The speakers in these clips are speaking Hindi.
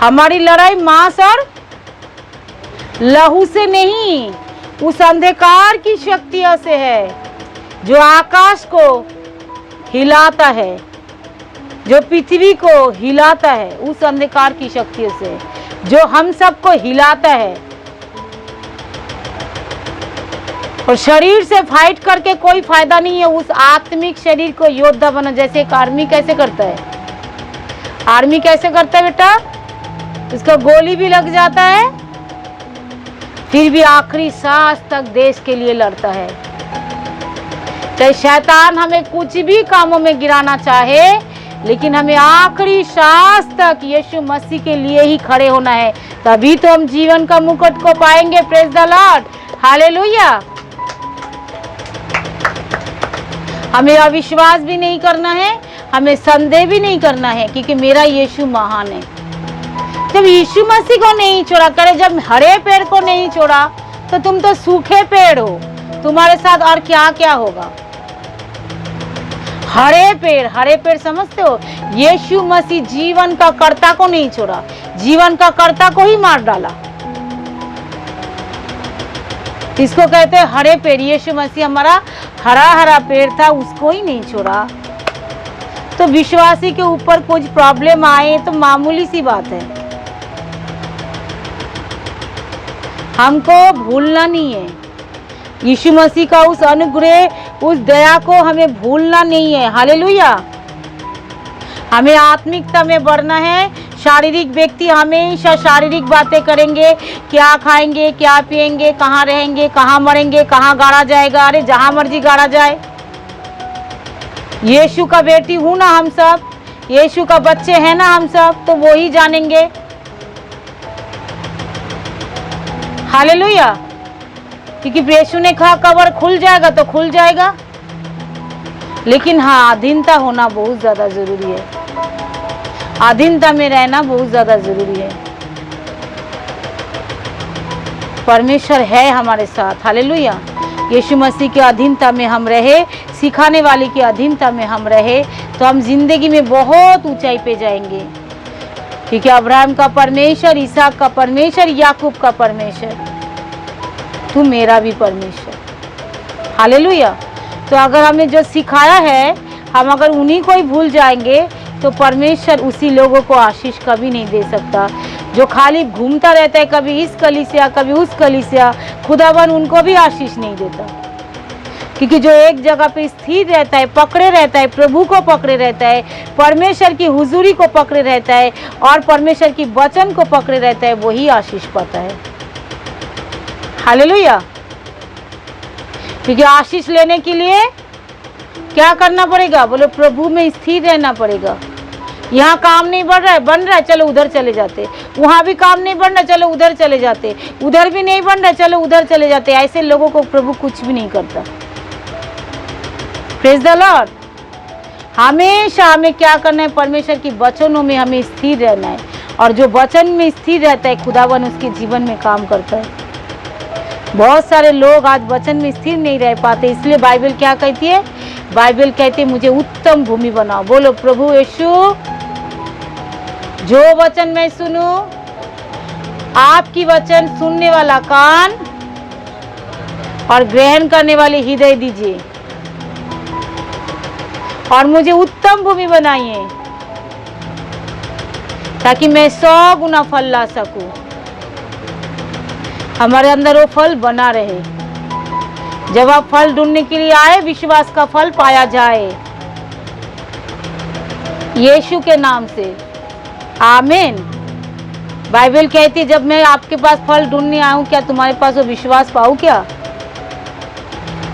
हमारी लड़ाई मांस और लहू से नहीं, उस अंधकार की शक्तियों से है जो आकाश को हिलाता है, जो पृथ्वी को हिलाता है, उस अंधकार की शक्तियों से जो हम सबको हिलाता है। और शरीर से फाइट करके कोई फायदा नहीं है, उस आत्मिक शरीर को योद्धा बना। जैसे एक आर्मी कैसे करता है, आर्मी कैसे करता है बेटा, इसका गोली भी लग जाता है फिर भी आखिरी सांस तक देश के लिए लड़ता है। तो शैतान हमें कुछ भी कामों में गिराना चाहे, लेकिन हमें आखिरी सांस तक यीशु मसीह के लिए ही खड़े होना है, तभी तो हम जीवन का मुकुट को पाएंगे। Praise the Lord, hallelujah. हमें अविश्वास भी नहीं करना है, हमें संदेह भी नहीं करना है, क्योंकि मेरा यीशु महान है। जब यीशु मसीह को नहीं छोड़ा, करे जब हरे पेड़ को नहीं छोड़ा तो तुम तो सूखे पेड़ हो, तुम्हारे साथ और क्या क्या होगा। हरे पेड़ समझते हो, यीशु मसीह जीवन का कर्ता को नहीं छोड़ा, जीवन का कर्ता को ही मार डाला। इसको कहते हैं हरे पेड़। यीशु मसीह हमारा हरा हरा पेड़ था, उसको ही नहीं छोड़ा। तो विश्वासी के ऊपर कुछ प्रॉब्लम आए तो मामूली सी बात है, हमको भूलना नहीं है। यीशु मसीह का उस अनुग्रह, उस दया को हमें भूलना नहीं है। हालेलुया। हमें आत्मिकता में बढ़ना है। शारीरिक व्यक्ति हमेशा शारीरिक बातें करेंगे, क्या खाएंगे, क्या पिएंगे, कहाँ रहेंगे, कहाँ मरेंगे, कहाँ गाड़ा जाएगा। अरे जहाँ मर्जी गाड़ा जाए। यीशु का बेटी हूँ ना हम सब, यीशु का बच्चे हैं ना हम सब, तो वो ही जानेंगे। हालेलुया। क्योंकि यीशु ने कहा कब्र खुल जाएगा तो खुल जाएगा, लेकिन हाँ, अधीनता होना बहुत ज़्यादा ज़रूरी है। अधीनता में रहना बहुत ज़्यादा ज़रूरी है। परमेश्वर है हमारे साथ। हालेलुया। यीशु मसीह के अधीनता में हम रहे, सिखाने वाले की अधीनता में हम रहे, तो हम जिंदगी में बहुत ऊंचाई पे जाएंगे। क्योंकि अब्राहम का परमेश्वर, इसहाक का परमेश्वर, याकूब का परमेश्वर, तू मेरा भी परमेश्वर। हालेलुया। तो अगर हमें जो सिखाया है, हम अगर उन्हीं को ही भूल जाएंगे तो परमेश्वर उसी लोगों को आशीष कभी नहीं दे सकता। जो खाली घूमता रहता है, कभी इस कलीसिया कभी उस कलीसिया, खुदावन उनको भी आशीष नहीं देता। क्योंकि जो एक जगह पे स्थिर रहता है, पकड़े रहता है, प्रभु को पकड़े रहता है, परमेश्वर की हुजूरी को पकड़े रहता है और परमेश्वर की वचन को पकड़े रहता है, वही आशीष पाता है। हालेलुया। क्योंकि आशीष लेने के लिए क्या करना पड़ेगा, बोलो प्रभु में स्थिर रहना पड़ेगा। यहाँ काम नहीं बढ़ रहा है, बन रहा है, चलो उधर चले जाते। वहाँ भी काम नहीं बन रहा, चलो उधर चले जाते। उधर भी नहीं बन रहा, चलो उधर चले जाते। ऐसे लोगों को प्रभु कुछ भी नहीं करता। Praise the Lord. हमेशा हमें क्या करना है, परमेश्वर की वचनों में हमें स्थिर रहना है, और जो वचन में स्थिर रहता है, खुदावन उसके जीवन में काम करता है। बहुत सारे लोग आज वचन में स्थिर नहीं रह पाते, इसलिए बाइबल क्या कहती है, बाइबल कहती है मुझे उत्तम भूमि बनाओ। बोलो प्रभु यीशु, जो वचन मैं सुनूं, आपकी वचन सुनने वाला कान और ग्रहण करने वाले हृदय दीजिए, और मुझे उत्तम भूमि बनाइए ताकि मैं 100 गुना फल ला सकूं। हमारे अंदर वो फल बना रहे। जब आप फल ढूंढने के लिए आए, विश्वास का फल पाया जाए यीशु के नाम से। आमीन। बाइबल कहती है जब मैं आपके पास फल ढूंढने आऊं, क्या तुम्हारे पास वो विश्वास पाऊं क्या?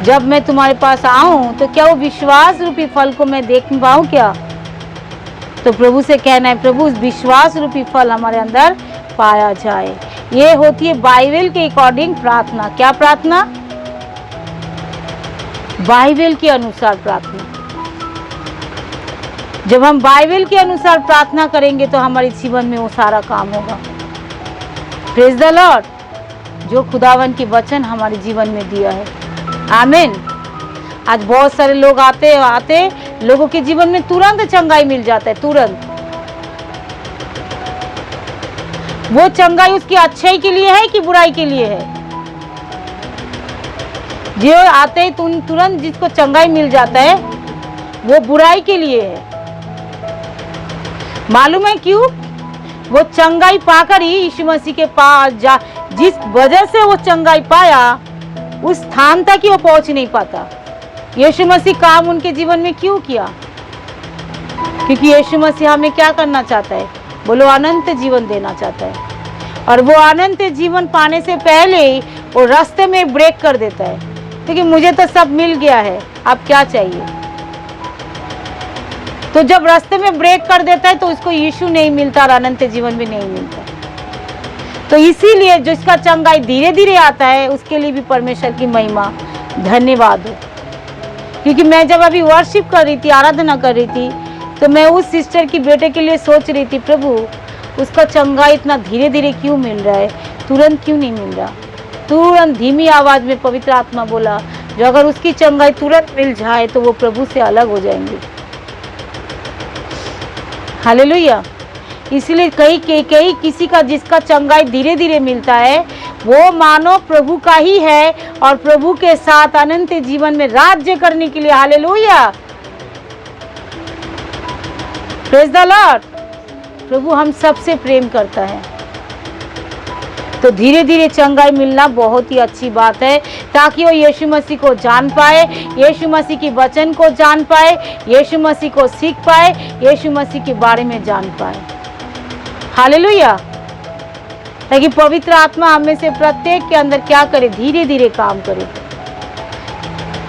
जब मैं तुम्हारे पास आऊं तो क्या वो विश्वास रूपी फल को मैं देख पाऊं क्या? तो प्रभु से कहना है, प्रभु उस विश्वास रूपी फल हमारे अंदर पाया जाए। ये होती है बाइबल के अकॉर्डिंग प्रार्थना। क्या प्रार्थना? बाइबल के अनुसार प्रार्थना। जब हम बाइबल के अनुसार प्रार्थना करेंगे तो हमारे जीवन में वो सारा काम होगा। Praise the Lord. जो खुदावन की वचन हमारे जीवन में दिया है। आमीन। आज बहुत सारे लोग आते लोगों के जीवन में तुरंत चंगाई मिल जाता है, तुरंत। वो चंगाई उसकी अच्छाई के लिए है कि बुराई के लिए है? जो आते ही तुरंत जिसको चंगाई मिल जाता है वो बुराई के लिए है। मालूम है क्यों? वो चंगाई पाकर ही यीशु मसीह के पास जिस वजह से वो चंगाई पाया उस स्थान तक ही वो पहुंच नहीं पाता। यीशु मसीह काम उनके जीवन में क्यों किया? क्योंकि यीशु मसीह हमें क्या करना चाहता है? बोलो, अनंत जीवन देना चाहता है। और वो अनंत जीवन पाने से पहले ही वो रास्ते में ब्रेक कर देता है, क्योंकि मुझे तो सब मिल गया है, अब क्या चाहिए? तो जब रास्ते में ब्रेक कर देता है तो उसको यीशु नहीं मिलता और अनंत जीवन भी नहीं मिलता। तो इसीलिए जिसका चंगाई धीरे धीरे आता है उसके लिए भी परमेश्वर की महिमा, धन्यवाद हो। क्योंकि मैं जब अभी वर्शिप कर रही थी, आराधना कर रही थी, तो मैं उस सिस्टर की बेटे के लिए सोच रही थी, प्रभु उसका चंगाई इतना धीरे धीरे क्यों मिल रहा है, तुरंत क्यों नहीं मिल रहा? तुरंत धीमी आवाज में पवित्र आत्मा बोला, जो अगर उसकी चंगाई तुरंत मिल जाए तो वो प्रभु से अलग हो जाएंगे। हालेलुया। इसलिए कई किसी का जिसका चंगाई धीरे धीरे मिलता है वो मानो प्रभु का ही है और प्रभु के साथ अनंत जीवन में राज्य करने के लिए। Hallelujah, praise the lord. प्रभु हम सबसे प्रेम करता है, तो धीरे धीरे चंगाई मिलना बहुत ही अच्छी बात है, ताकि वो यीशु मसीह को जान पाए, यीशु मसीह की वचन को जान पाए, यीशु मसीह को सीख पाए, यीशु मसीह के बारे में जान पाए। हालेलुया। ताकि पवित्र आत्मा हमें से प्रत्येक के अंदर क्या करे? धीरे धीरे काम करे।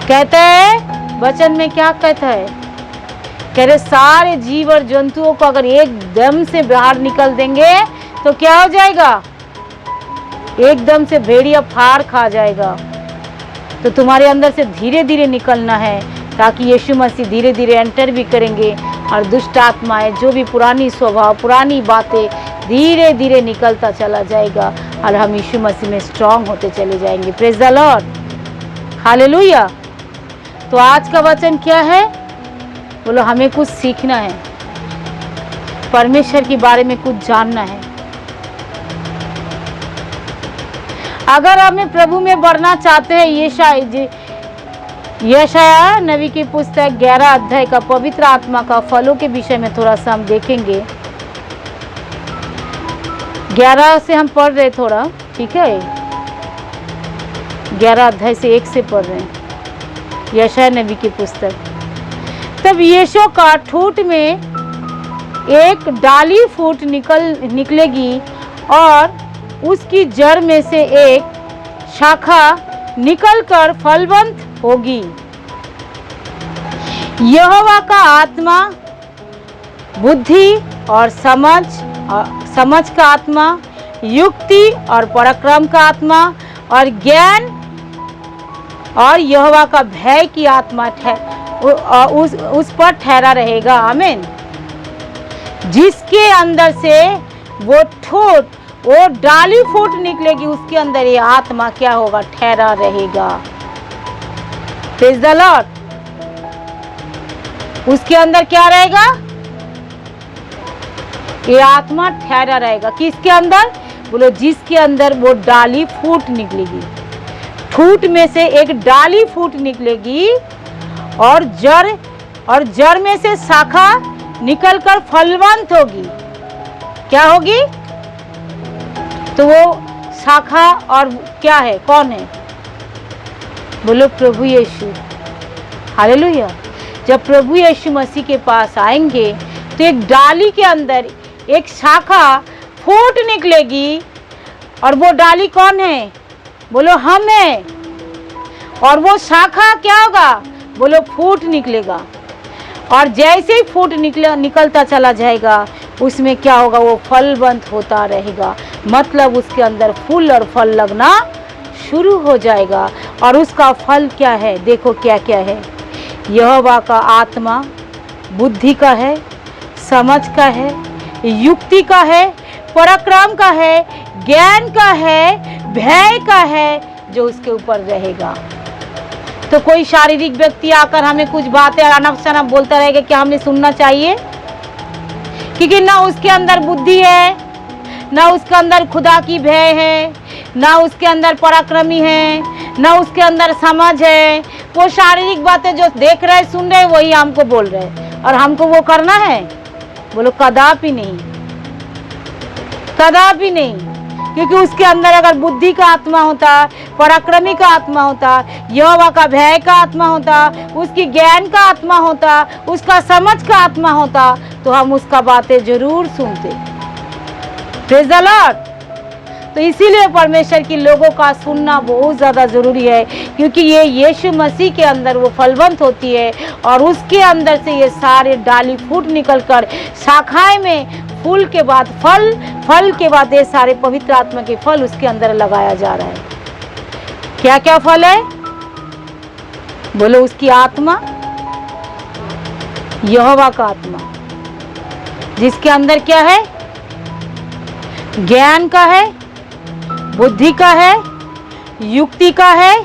कहता है वचन में, क्या कहता है? कह रहे सारे जीव और जंतुओं को अगर एकदम से बाहर निकल देंगे तो क्या हो जाएगा? एकदम से भेड़िया फाड़ खा जाएगा। तो तुम्हारे अंदर से धीरे धीरे निकलना है, ताकि यीशु मसीह धीरे धीरे एंटर भी करेंगे और दुष्ट आत्माएं, जो भी पुरानी स्वभाव, पुरानी बातें धीरे धीरे निकलता चला जाएगा और हम यीशु मसीह में स्ट्रांग होते चले जाएंगे। Praise the Lord, hallelujah. तो आज का वचन क्या है? बोलो, हमें कुछ सीखना है, परमेश्वर के बारे में कुछ जानना है। अगर हमें प्रभु में बढ़ना चाहते हैं, यशाया नबी की पुस्तक 11 अध्याय का पवित्र आत्मा का फलों के विषय में थोड़ा सा हम देखेंगे। 11 से हम पढ़ रहे थोड़ा, ठीक है? 11 अध्याय से 1 से पढ़ रहे हैं, यशाया नबी की पुस्तक। तब यीशु का ठूंठ में एक डाली फूट निकलेगी और उसकी जड़ में से एक शाखा निकलकर फलवंत होगी। यहोवा का आत्मा बुद्धि और समझ का आत्मा, युक्ति और पराक्रम का आत्मा और ज्ञान और यहोवा का भय की आत्मा उस पर ठहरा रहेगा। आमीन। जिसके अंदर से वो डाली फूट निकलेगी, उसके अंदर ये आत्मा क्या होगा? ठहरा रहेगा। Praise the Lord. उसके अंदर क्या रहेगा? ये आत्मा ठहरा रहेगा। किसके अंदर? बोलो, जिसके अंदर वो डाली फूट निकलेगी। फूट में से एक डाली फूट निकलेगी और जड़ में से शाखा निकलकर फलवंत होगी। क्या होगी? तो वो शाखा और क्या है? कौन है? बोलो, प्रभु यीशु। हालेलुया। जब प्रभु यीशु मसीह के पास आएंगे तो एक डाली के अंदर एक शाखा फूट निकलेगी, और वो डाली कौन है? बोलो, हम है। और वो शाखा क्या होगा? बोलो, फूट निकलेगा। और जैसे ही फूट निकलता चला जाएगा, उसमें क्या होगा? वो फलवंत होता रहेगा। मतलब उसके अंदर फूल और फल लगना शुरू हो जाएगा। और उसका फल क्या है? देखो क्या क्या है। यहोवा का आत्मा बुद्धि का है, समझ का है, युक्ति का है, पराक्रम का है, ज्ञान का है, भय का है, जो उसके ऊपर रहेगा। तो कोई शारीरिक व्यक्ति आकर हमें कुछ बातें अनाप शनाप बोलता रहेगा, क्या हमने सुनना चाहिए? क्योंकि ना उसके अंदर बुद्धि है, ना उसके अंदर खुदा की भय है, ना उसके अंदर पराक्रमी है, ना उसके अंदर समझ है। वो शारीरिक बातें जो देख रहे सुन रहे वही हमको बोल रहे, और हमको वो करना है? बोलो कदापि नहीं, कदापि नहीं। क्योंकि उसके अंदर अगर बुद्धि का आत्मा होता, पराक्रमी का आत्मा होता, यहोवा का भय का आत्मा होता, उसकी ज्ञान का आत्मा होता, उसका समझ का आत्मा होता, तो हम उसका बातें जरूर सुनते। Praise the Lord. तो इसीलिए परमेश्वर की लोगों का सुनना बहुत ज़्यादा ज़रूरी है, क्योंकि ये यीशु मसीह के अंदर वो फलवंत होती है, और उसके अंदर से ये सारे डाली फूट निकलकर शाखाएं में फूल के बाद फल, फल के बाद ये सारे पवित्र आत्मा के फल उसके अंदर लगाया जा रहा है। क्या क्या फल है? बोलो उसकी आत्मा, यहोवा का आत्मा, जिसके अंदर क्या है? ज्ञान का है, बुद्धि का है, युक्ति का है।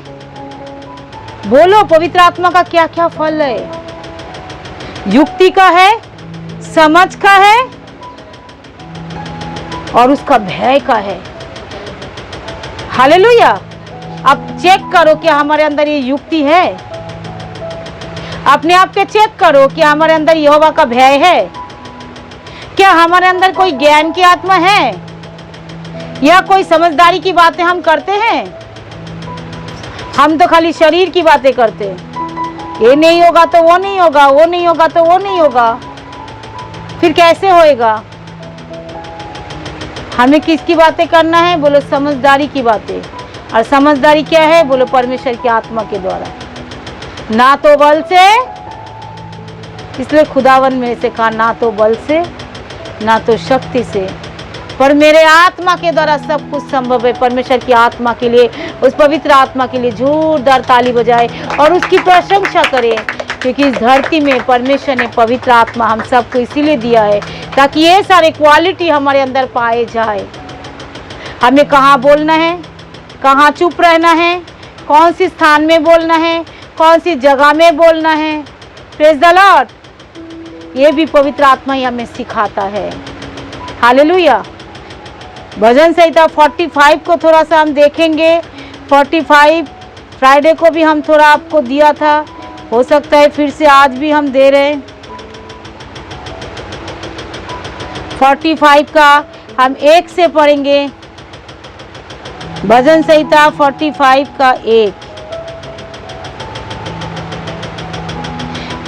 बोलो पवित्र आत्मा का क्या क्या फल है? युक्ति का है, समझ का है, और उसका भय का है। हालेलुया। अब चेक करो कि हमारे अंदर ये युक्ति है। अपने आप के चेक करो कि हमारे अंदर यहोवा का भय है। क्या हमारे अंदर कोई ज्ञान की आत्मा है, या कोई समझदारी की बातें हम करते हैं? हम तो खाली शरीर की बातें करते हैं। ये नहीं होगा तो वो नहीं होगा, वो नहीं होगा तो वो नहीं होगा। फिर कैसे होएगा? हमें किसकी बातें करना है? बोलो समझदारी की बातें। और समझदारी क्या है? बोलो परमेश्वर की आत्मा के द्वारा, ना तो बल से। इसलिए खुदावन में से कहा, ना तो बल से, ना तो शक्ति से, पर मेरे आत्मा के द्वारा सब कुछ संभव है। परमेश्वर की आत्मा के लिए, उस पवित्र आत्मा के लिए जोरदार ताली बजाए और उसकी प्रशंसा करें, क्योंकि इस धरती में परमेश्वर ने पवित्र आत्मा हम सबको इसीलिए दिया है, ताकि ये सारे क्वालिटी हमारे अंदर पाए जाए। हमें कहाँ बोलना है, कहाँ चुप रहना है, कौन सी स्थान में बोलना है, कौन सी जगह में बोलना है। Praise the Lord. ये भी पवित्र आत्मा ही हमें सिखाता है। हालेलुया। भजन संहिता 45 को थोड़ा सा हम देखेंगे। 45 फ्राइडे को भी हम थोड़ा आपको दिया था, हो सकता है फिर से आज भी हम दे रहे हैं। 45 का हम 1 से पढ़ेंगे। भजन संहिता 45 का 1।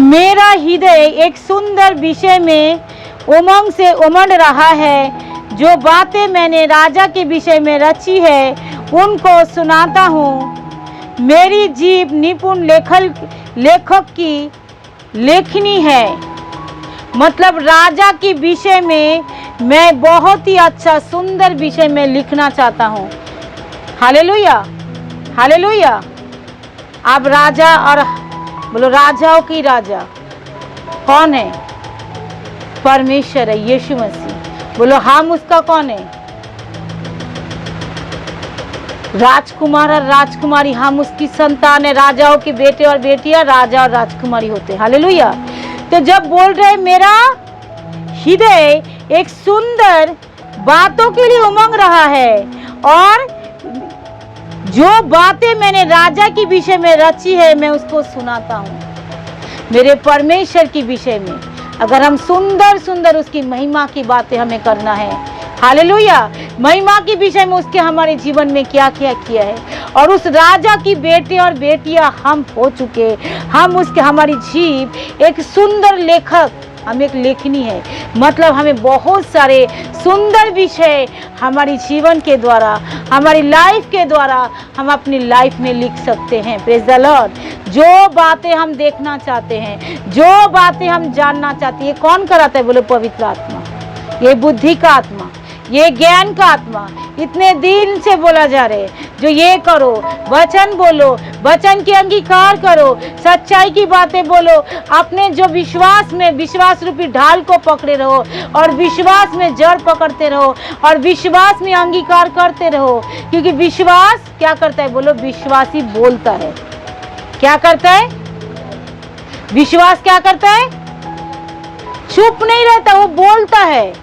मेरा हृदय एक सुंदर विषय में उमंग से उमड़ रहा है। जो बातें मैंने राजा के विषय में रची है उनको सुनाता हूँ। मेरी जीभ निपुण लेखक की लेखनी है। मतलब राजा के विषय में मैं बहुत ही अच्छा सुंदर विषय में लिखना चाहता हूँ। Hallelujah, hallelujah. अब राजा, और बोलो राजाओं की राजा कौन है? परमेश्वर है, यीशु मसीह। बोलो हम उसका कौन है? राजकुमार और राजकुमारी, हम उसकी संतान है। राजाओं के बेटे और बेटियां राजा और राजकुमारी होते हैं। हालेलुया। तो जब बोल रहे मेरा हृदय एक सुंदर बातों के लिए उमंग रहा है, और जो बातें मैंने राजा के विषय में रची है मैं उसको सुनाता हूँ। मेरे परमेश्वर के विषय में अगर हम सुंदर सुंदर उसकी महिमा की बातें हमें करना है। हालेलुया। महिमा के विषय में उसके हमारे जीवन में क्या क्या किया है, और उस राजा की बेटे और बेटियां हम हो चुके। हम उसके, हमारी जीव एक सुंदर लेखक, हम एक लेखनी है। मतलब हमें बहुत सारे सुंदर विषय हमारी जीवन के द्वारा, हमारी लाइफ के द्वारा हम अपनी लाइफ में लिख सकते हैं। Praise the Lord. जो बातें हम देखना चाहते हैं, जो बातें हम जानना चाहते हैं, कौन कराता है? बोलो पवित्र आत्मा। ये बुद्धि का आत्मा, ये ज्ञान का आत्मा इतने दिन से बोला जा रहे हैं, जो ये करो, वचन बोलो, वचन की अंगीकार करो, सच्चाई की बातें बोलो, अपने जो विश्वास में विश्वास रूपी ढाल को पकड़े रहो, और विश्वास में जड़ पकड़ते रहो, और विश्वास में अंगीकार करते रहो। क्योंकि विश्वास क्या करता है? बोलो विश्वासी बोलता है। क्या करता है? विश्वास क्या करता है? चुप नहीं रहता, वो बोलता है।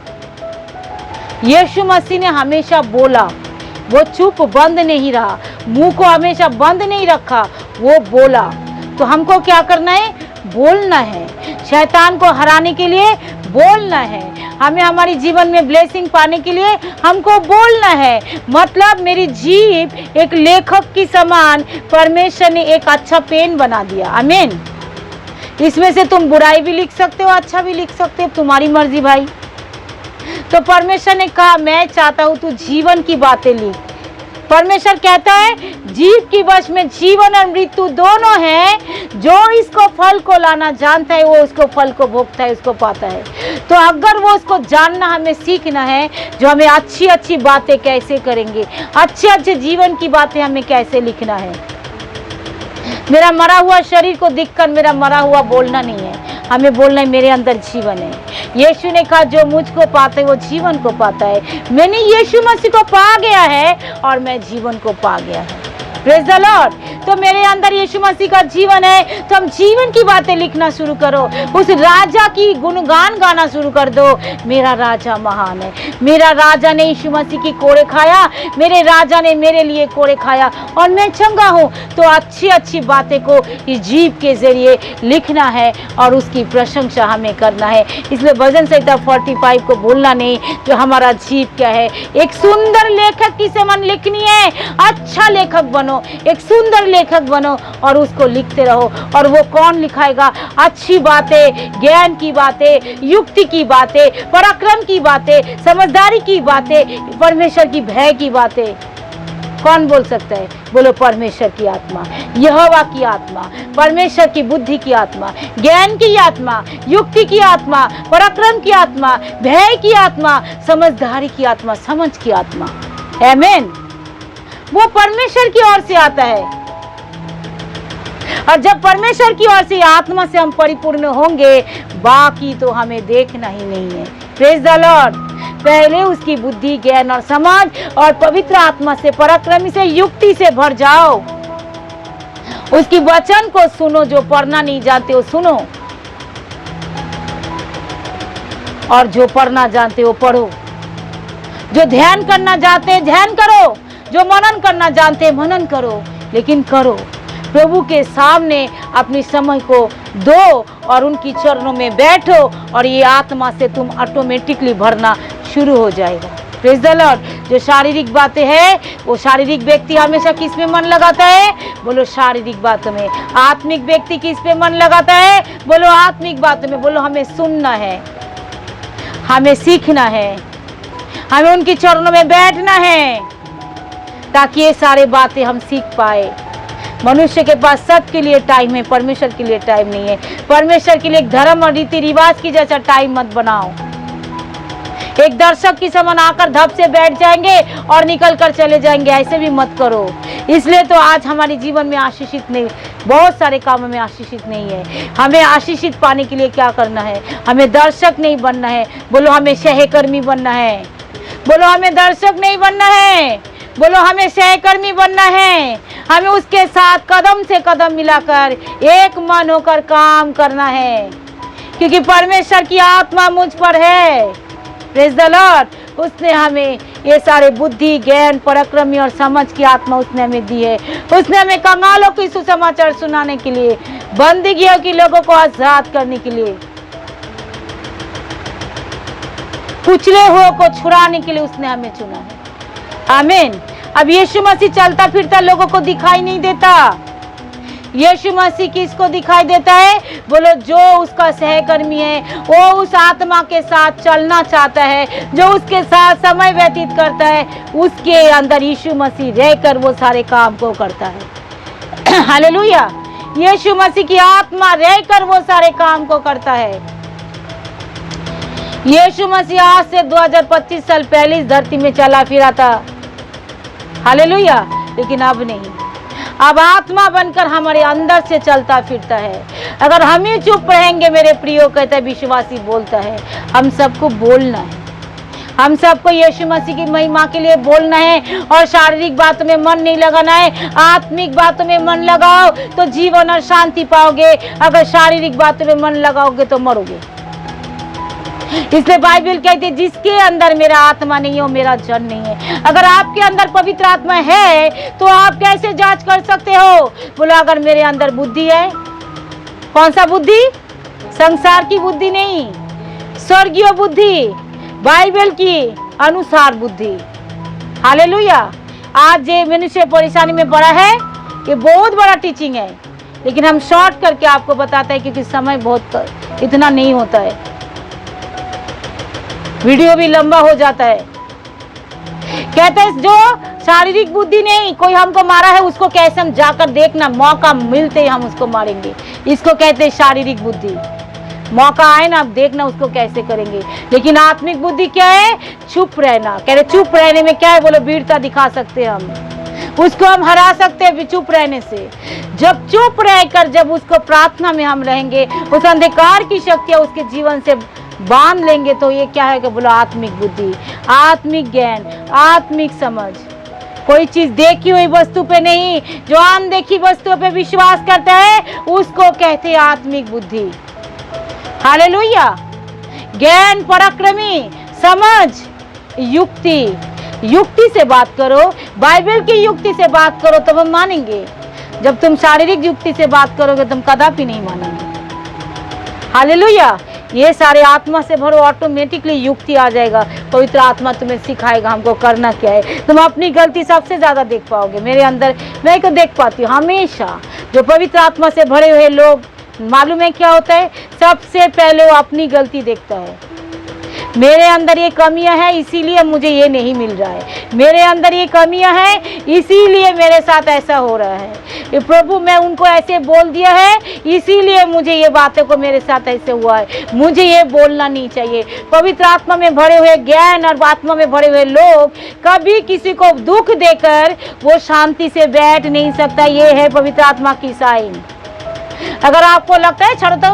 यीशु मसीह ने हमेशा बोला, वो चुप बंद नहीं रहा, मुंह को हमेशा बंद नहीं रखा, वो बोला। तो हमको क्या करना है? बोलना है। शैतान को हराने के लिए बोलना है। हमें हमारी जीवन में ब्लेसिंग पाने के लिए हमको बोलना है। मतलब मेरी जीभ एक लेखक की समान परमेश्वर ने एक अच्छा पेन बना दिया। आमीन। इसमें से तुम बुराई भी लिख सकते हो, अच्छा भी लिख सकते हो, तुम्हारी मर्जी भाई। तो परमेश्वर ने कहा, मैं चाहता हूं तू जीवन की बातें लिख। परमेश्वर कहता है, जीव की वश में जीवन और मृत्यु दोनों हैं, जो इसको फल को लाना जानता है वो उसको फल को भोगता है, उसको पाता है। तो अगर वो उसको जानना हमें सीखना है, जो हमें अच्छी अच्छी बातें कैसे करेंगे, अच्छे अच्छे जीवन की बातें हमें कैसे लिखना है। मेरा मरा हुआ शरीर को दिखकर मेरा मरा हुआ बोलना नहीं है, हमें बोलना है मेरे अंदर जीवन है। यीशु ने कहा, जो मुझको पाता है वो जीवन को पाता है। मैंने यीशु मसीह को पा गया है और मैं जीवन को पा गया है। Praise the Lord. तो मेरे अंदर यीशु मसीह का जीवन है, तो हम जीवन की बातें लिखना शुरू करो। उस राजा की गुणगान गाना शुरू कर दो। मेरा राजा महान है, मेरा राजा ने यीशु मसीह की कोड़े खाया, मेरे राजा ने मेरे लिए कोड़े खाया और मैं चंगा हूँ। तो अच्छी अच्छी बातें को इस जीव के जरिए लिखना है और उसकी प्रशंसा हमें करना है। इसलिए भजन संहिता 45 को भूलना नहीं, जो हमारा जीव क्या है, एक सुंदर लेखक की समान लिखनी है। अच्छा लेखक बनो, एक सुंदर लेखक बनो और उसको लिखते रहो। और वो कौन लिखाएगा? अच्छी बातें, ज्ञान की बातें, युक्ति की बातें, पराक्रम की बातें, समझदारी की बातें, परमेश्वर की भय की बातें। कौन बोल सकता है? बोलो, परमेश्वर की आत्मा, यहोवा की आत्मा, परमेश्वर की बुद्धि की आत्मा, ज्ञान की आत्मा, युक्ति की आत्मा, पराक्रम की आत्मा, भय की आत्मा, समझदारी की आत्मा, समझ की आत्मा। आमीन। वो परमेश्वर की ओर से आता है। और जब परमेश्वर की ओर से आत्मा से हम परिपूर्ण होंगे, बाकी तो हमें देखना ही नहीं है। Praise the Lord. पहले उसकी बुद्धि, ज्ञान और समझ और पवित्र आत्मा से, पराक्रमी से, युक्ति से भर जाओ। उसकी वचन को सुनो, जो पढ़ना नहीं जानते हो सुनो, और जो पढ़ना जानते हो पढ़ो। जो ध्यान करना जानते हैं ध्यान करो, जो मनन करना जानते हैं मनन करो, लेकिन करो। प्रभु के सामने अपनी समय को दो और उनकी चरणों में बैठो और ये आत्मा से तुम ऑटोमेटिकली भरना शुरू हो जाएगा। Praise the Lord. जो शारीरिक बातें हैं, वो शारीरिक व्यक्ति हमेशा किस में मन लगाता है? बोलो, शारीरिक बातों में। आत्मिक व्यक्ति किस पे मन लगाता है? बोलो, आत्मिक बातों में। बोलो, हमें सुनना है, हमें सीखना है, हमें उनकी चरणों में बैठना है, ताकि ये सारे बातें हम सीख पाए। मनुष्य के पास सबके लिए टाइम है, परमेश्वर के लिए टाइम नहीं है। परमेश्वर के लिए एक धर्म और रीति रिवाज की जैसा टाइम मत बनाओ। एक दर्शक की समान आकर धप से बैठ जाएंगे और निकल कर चले जाएंगे, ऐसे भी मत करो। इसलिए तो आज हमारे जीवन में आशीषित नहीं, बहुत सारे कामों में आशीषित नहीं है। हमें आशीषित पाने के लिए क्या करना है? हमें दर्शक नहीं बनना है। बोलो, हमें सहकर्मी बनना है। बोलो, हमें दर्शक नहीं बनना है। बोलो, हमें सहकर्मी बनना है। हमें उसके साथ कदम से कदम मिलाकर एक मन होकर काम करना है, क्योंकि परमेश्वर की आत्मा मुझ पर है। Praise the Lord. उसने हमें ये सारे बुद्धि, ज्ञान, पराक्रमी और समझ की आत्मा उसने हमें दी है। उसने हमें कंगालों की सुसमाचार सुनाने के लिए, बंदियों की लोगों को आजाद करने के लिए, कुचले हुए को छुड़ाने के लिए उसने हमें चुना है। आमीन। अब यीशु मसीह चलता फिरता लोगों को दिखाई नहीं देता। यीशु मसीह किसको दिखाई देता है? बोलो, जो उसका सहकर्मी है, वो उस आत्मा के साथ चलना चाहता है, जो उसके साथ समय व्यतीत करता है, उसके अंदर यीशु मसीह रहकर वो सारे काम को करता है। हालेलुया। यीशु मसीह की आत्मा रहकर वो सारे काम को करता है। यीशु मसीह आज से 2025 साल पहले इस धरती में चला फिरा था। हालेलुया। लेकिन अब नहीं, अब आत्मा बनकर हमारे अंदर से चलता फिरता है। अगर हम ही चुप रहेंगे, मेरे प्रियो, कहता है विश्वासी बोलता है, हम सबको बोलना है। हम सबको यीशु मसीह की महिमा के लिए बोलना है और शारीरिक बातों में मन नहीं लगाना है। आत्मिक बातों में मन लगाओ तो जीवन और शांति पाओगे। अगर शारीरिक बातों में मन लगाओगे तो मरोगे। इसलिए बाइबल कहती है जिसके अंदर मेरा आत्मा नहीं है वो मेरा जन नहीं है। अगर आपके अंदर पवित्र आत्मा है तो आप कैसे जांच कर सकते हो? बोलो अगर मेरे अंदर बुद्धि है, कौन सा बुद्धि? संसार की बुद्धि नहीं, स्वर्गीय बुद्धि, बाइबल की अनुसार बुद्धि। हालेलुया। आज ये मनुष्य परेशानी में पड़ा है, ये बहुत बड़ा टीचिंग है, लेकिन हम शॉर्ट करके आपको बताते हैं क्योंकि समय बहुत इतना नहीं होता है, वीडियो भी लंबा हो जाता है। कहते हैं जो शारीरिक बुद्धि नहीं, कोई हमको मारा है उसको कैसे हम जाकर देखना, मौका मिलते ही हम उसको मारेंगे, इसको कहते हैं शारीरिक बुद्धि। मौका आए ना, आप देखना उसको कैसे करेंगे। लेकिन आत्मिक बुद्धि क्या है? चुप रहना। कह रहे चुप रहने में क्या है? बोलो वीरता दिखा सकते हैं हम, उसको हम हरा सकते हैं चुप रहने से। जब चुप रहकर जब उसको प्रार्थना में हम रहेंगे, उस अंधकार की शक्तियां उसके जीवन से बांध लेंगे, तो ये क्या है कि बोलो आत्मिक बुद्धि, आत्मिक ज्ञान, आत्मिक समझ। कोई चीज देखी हुई वस्तु पे नहीं, जो अनदेखी वस्तुओं पे विश्वास करता है उसको कहते हैं आत्मिक बुद्धि। हालेलुया। ज्ञान, पराक्रमी, समझ, युक्ति। युक्ति से बात करो, बाइबल की युक्ति से बात करो तब हम मानेंगे। जब तुम शारीरिक युक्ति से बात करोगे तुम कदापि नहीं मानेंगे। हालेलुया। ये सारे आत्मा से भरो, ऑटोमेटिकली युक्ति आ जाएगा। पवित्र आत्मा तुम्हें सिखाएगा हमको करना क्या है। तुम अपनी गलती सबसे ज्यादा देख पाओगे। मेरे अंदर मैं को देख पाती हूँ हमेशा। जो पवित्र आत्मा से भरे हुए लोग, मालूम है क्या होता है? सबसे पहले वो अपनी गलती देखता है। मेरे अंदर ये कमियां हैं इसीलिए मुझे ये नहीं मिल रहा है, मेरे अंदर ये कमियां हैं इसीलिए मेरे साथ ऐसा हो रहा है, ये प्रभु मैं उनको ऐसे बोल दिया है इसीलिए मुझे ये बातें को मेरे साथ ऐसे हुआ है, मुझे ये बोलना नहीं चाहिए। पवित्र आत्मा में भरे हुए ज्ञान और आत्मा में भरे हुए लोग कभी किसी को दुख देकर वो शांति से बैठ नहीं सकता। ये है पवित्र आत्मा की साइन। अगर आपको लगता है छोड़ दो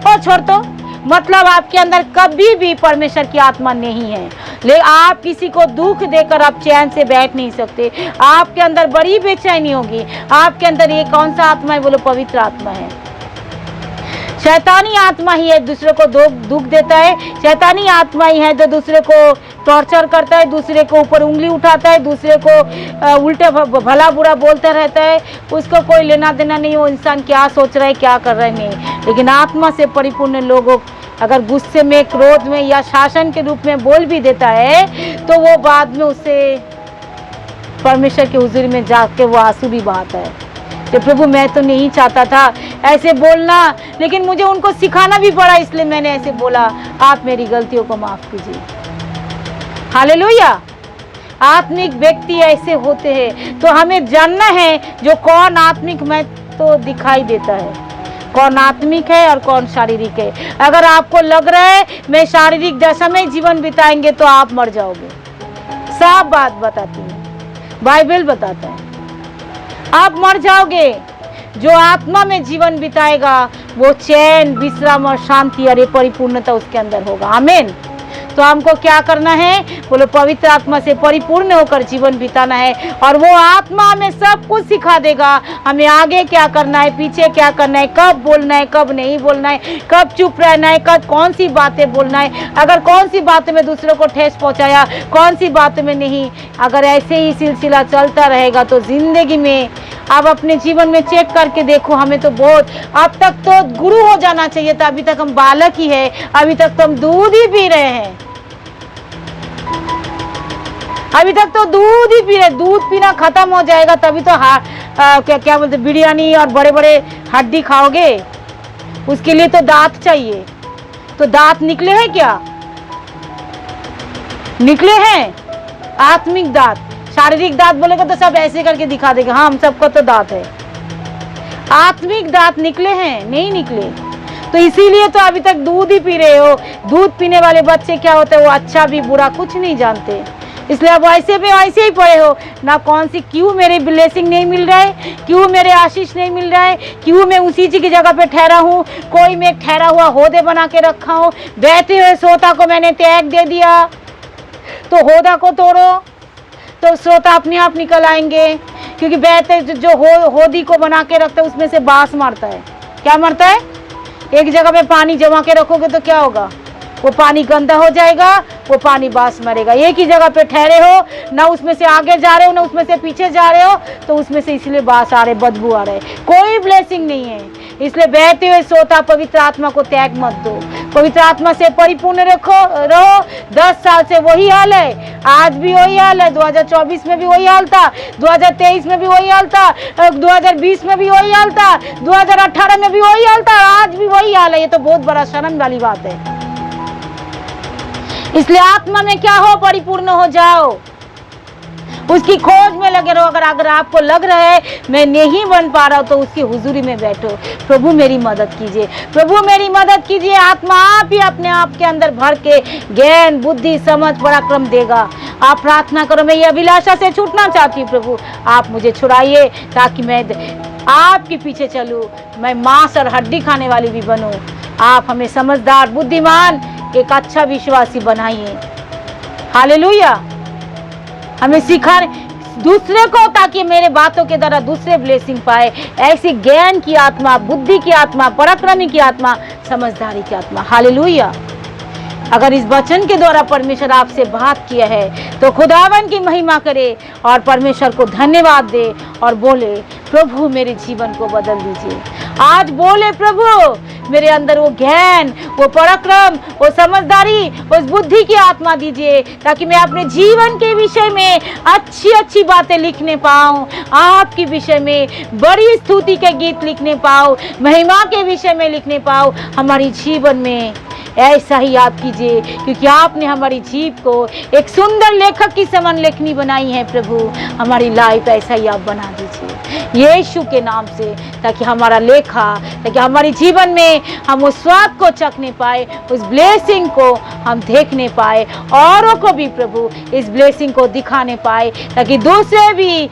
और छोड़ दो, मतलब आपके अंदर कभी भी परमेश्वर की आत्मा नहीं है। लेकिन आप किसी को दुख देकर आप चैन से बैठ नहीं सकते, आपके अंदर बड़ी बेचैनी होगी। आपके अंदर ये कौन सा आत्मा है? बोलो पवित्र आत्मा है। शैतानी आत्मा ही है दूसरे को दुख देता है, शैतानी आत्मा ही है जो दूसरे को टॉर्चर करता है, दूसरे को ऊपर उंगली उठाता है, दूसरे को उल्टे भला बुरा बोलता रहता है। उसको कोई लेना देना नहीं वो इंसान क्या सोच रहा है क्या कर रहा है नहीं। लेकिन आत्मा से परिपूर्ण लोगों अगर गुस्से में, क्रोध में या शासन के रूप में बोल भी देता है तो वो बाद में उससे परमेश्वर के हुजूरी में जाके वो आंसू भी बहाता है कि प्रभु मैं तो नहीं चाहता था ऐसे बोलना, लेकिन मुझे उनको सिखाना भी पड़ा इसलिए मैंने ऐसे बोला, आप मेरी गलतियों को माफ कीजिए। हालेलुया। आत्मिक व्यक्ति ऐसे होते हैं। तो हमें जानना है जो कौन आत्मिक में तो दिखाई देता है, कौन आत्मिक है और कौन शारीरिक है। अगर आपको लग रहा है मैं शारीरिक दशा में जीवन बिताएंगे तो आप मर जाओगे। साफ बात बताती है, बाइबल बताता है आप मर जाओगे। जो आत्मा में जीवन बिताएगा वो चैन, विश्राम और शांति और परिपूर्णता उसके अंदर होगा। आमीन। तो हमको क्या करना है? बोलो पवित्र आत्मा से परिपूर्ण होकर जीवन बिताना है और वो आत्मा हमें सब कुछ सिखा देगा। हमें आगे क्या करना है, पीछे क्या करना है, कब बोलना है, कब नहीं बोलना है, कब चुप रहना है, कब कौन सी बातें बोलना है, अगर कौन सी बातें में दूसरों को ठेस पहुंचाया, कौन सी बातें में नहीं। अगर ऐसे ही सिलसिला चलता रहेगा तो जिंदगी में आप अपने जीवन में चेक करके देखो। हमें तो बहुत, अब तक तो गुरु हो जाना चाहिए था, अभी तक हम बालक ही है, अभी तक तो हम दूध ही पी रहे हैं, अभी तक तो दूध ही पी रहे। दूध पीना खत्म हो जाएगा तभी तो क्या बोलते बिरयानी और बड़े बड़े हड्डी खाओगे। उसके लिए तो दांत चाहिए। तो दांत निकले हैं क्या? निकले हैं आत्मिक दांत। शारीरिक दांत बोलेगा तो सब ऐसे करके दिखा देगा, हाँ हम सबको तो दांत है। आत्मिक दांत निकले हैं? नहीं निकले। तो इसीलिए तो अभी तक दूध ही पी रहे हो। दूध पीने वाले बच्चे क्या होते हैं? वो अच्छा भी बुरा कुछ नहीं जानते, इसलिए अब ऐसे पे ऐसे ही पड़े हो ना। कौन सी क्यों मेरे ब्लेसिंग नहीं मिल रहा है, क्यों मेरे आशीष नहीं मिल रहा है, क्यों मैं उसी चीज की जगह पे ठहरा हूँ। कोई मैं ठहरा हुआ होदे बना के रखा हूँ, बैठे हुए श्रोता को मैंने त्याग दे दिया। तो होदा को तोड़ो तो श्रोता अपने आप निकल आएंगे, क्योंकि बैठे जो होदी को बना के रखते उसमें से बांस मारता है। क्या मारता है? एक जगह पे पानी जमा के रखोगे तो क्या होगा? वो पानी गंदा हो जाएगा, वो पानी बास मरेगा। एक ही जगह पे ठहरे हो, ना उसमें से आगे जा रहे हो ना उसमें से पीछे जा रहे हो, तो उसमें से इसलिए बास आ रहे, बदबू आ रहे, कोई ब्लेसिंग नहीं है। इसलिए बहते हुए सोता पवित्र आत्मा को त्याग मत दो, पवित्र आत्मा से परिपूर्ण रहो। 10 साल से वही हाल है, आज भी वही हाल है, 2024 में भी वही हाल था, 2023 में भी वही हाल था, 2020 में भी वही हाल था, 2018 में भी वही हाल था, आज भी वही हाल है। ये तो बहुत बड़ा शर्म वाली बात है। इसलिए आत्मा में क्या हो, परिपूर्ण हो जाओ, उसकी खोज में लगे रहो। अगर आपको लग रहा है मैं नहीं बन पा रहा हूं, तो उसकी हुजूरी में बैठो, प्रभु मेरी मदद कीजिए, प्रभु मेरी मदद कीजिए। आत्मा आप ही अपने आप के अंदर भर के ज्ञान बुद्धि समझ पराक्रम देगा। आप प्रार्थना करो, मैं ये अभिलाषा से छूटना चाहती हूँ, प्रभु आप मुझे छुड़ाइए ताकि मैं आपके पीछे चलूँ, मैं मांस और हड्डी खाने वाली भी बनूँ। आप हमें समझदार बुद्धिमान एक अच्छा विश्वासी बनाइए। हालेलुया। हमें सिखा दूसरे को, ताकि मेरे बातों के द्वारा दूसरे ब्लेसिंग पाए। ऐसी ज्ञान की आत्मा, बुद्धि की आत्मा, पराक्रमी की आत्मा, समझदारी की आत्मा। हालेलुया। अगर इस वचन के द्वारा परमेश्वर आपसे बात किया है तो खुदावन की महिमा करे और परमेश्वर को धन्यवाद दे और बोले, प्रभु मेरे जीवन को बदल दीजिए। आज बोले, प्रभु मेरे अंदर वो ज्ञान, वो पराक्रम, वो समझदारी, उस बुद्धि की आत्मा दीजिए, ताकि मैं अपने जीवन के विषय में अच्छी अच्छी बातें लिखने पाऊँ, आपके विषय में बड़ी स्तुति के गीत लिखने पाऊँ, महिमा के विषय में लिखने पाऊँ। हमारी जीवन में ऐसा ही आप कीजिए, क्योंकि आपने हमारी जीव को एक सुंदर लेखक की समान लेखनी बनाई है। प्रभु हमारी लाइफ ऐसा ही आप बना दीजिए यीशु के नाम से, ताकि हमारा लेखा, ताकि हमारी जीवन में हम उस स्वाद को चखने पाए, उस ब्लेसिंग को हम देखने पाए, औरों को भी प्रभु इस ब्लेसिंग को दिखाने पाए, ताकि दूसरे भी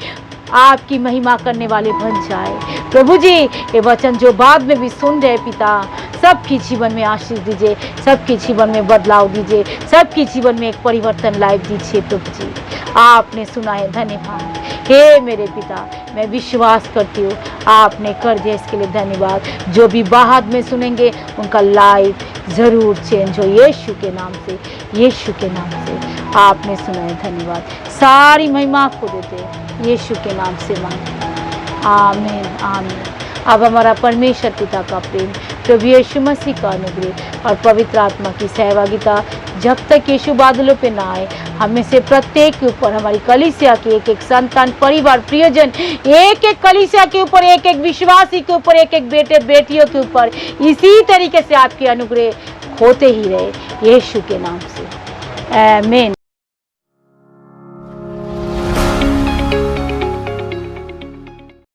आपकी महिमा करने वाले बन जाए। प्रभु जी ये वचन जो बाद में भी सुन रहे पिता, सबके जीवन में आशीष दीजिए, सबके जीवन में बदलाव दीजिए, सबके जीवन में एक परिवर्तन लाइव दीजिए। प्रभु जी आपने सुना है, धन्यवाद। हे मेरे पिता, मैं विश्वास करती हूँ आपने कर दिया, इसके लिए धन्यवाद। जो भी बाद में सुनेंगे उनका लाइफ ज़रूर चेंज हो, यीशु के नाम से, यीशु के नाम से आपने सुना है, धन्यवाद। सारी महिमा आपको देते यीशु के नाम से मांगते, आमीन आमीन। अब हमारा परमेश्वर पिता का प्रेम, प्रभु यीशु मसीह का अनुग्रह और पवित्र आत्मा की सहभागिता जब तक यीशु बादलों पे ना आए, हमें से प्रत्येक के ऊपर, हमारी कलीसिया के एक एक संतान, परिवार, प्रियजन, एक एक कलीसिया के ऊपर, एक एक विश्वासी के ऊपर, एक एक बेटे बेटियों के ऊपर इसी तरीके से आपके अनुग्रह होते ही रहे, यीशु के नाम से, आमीन।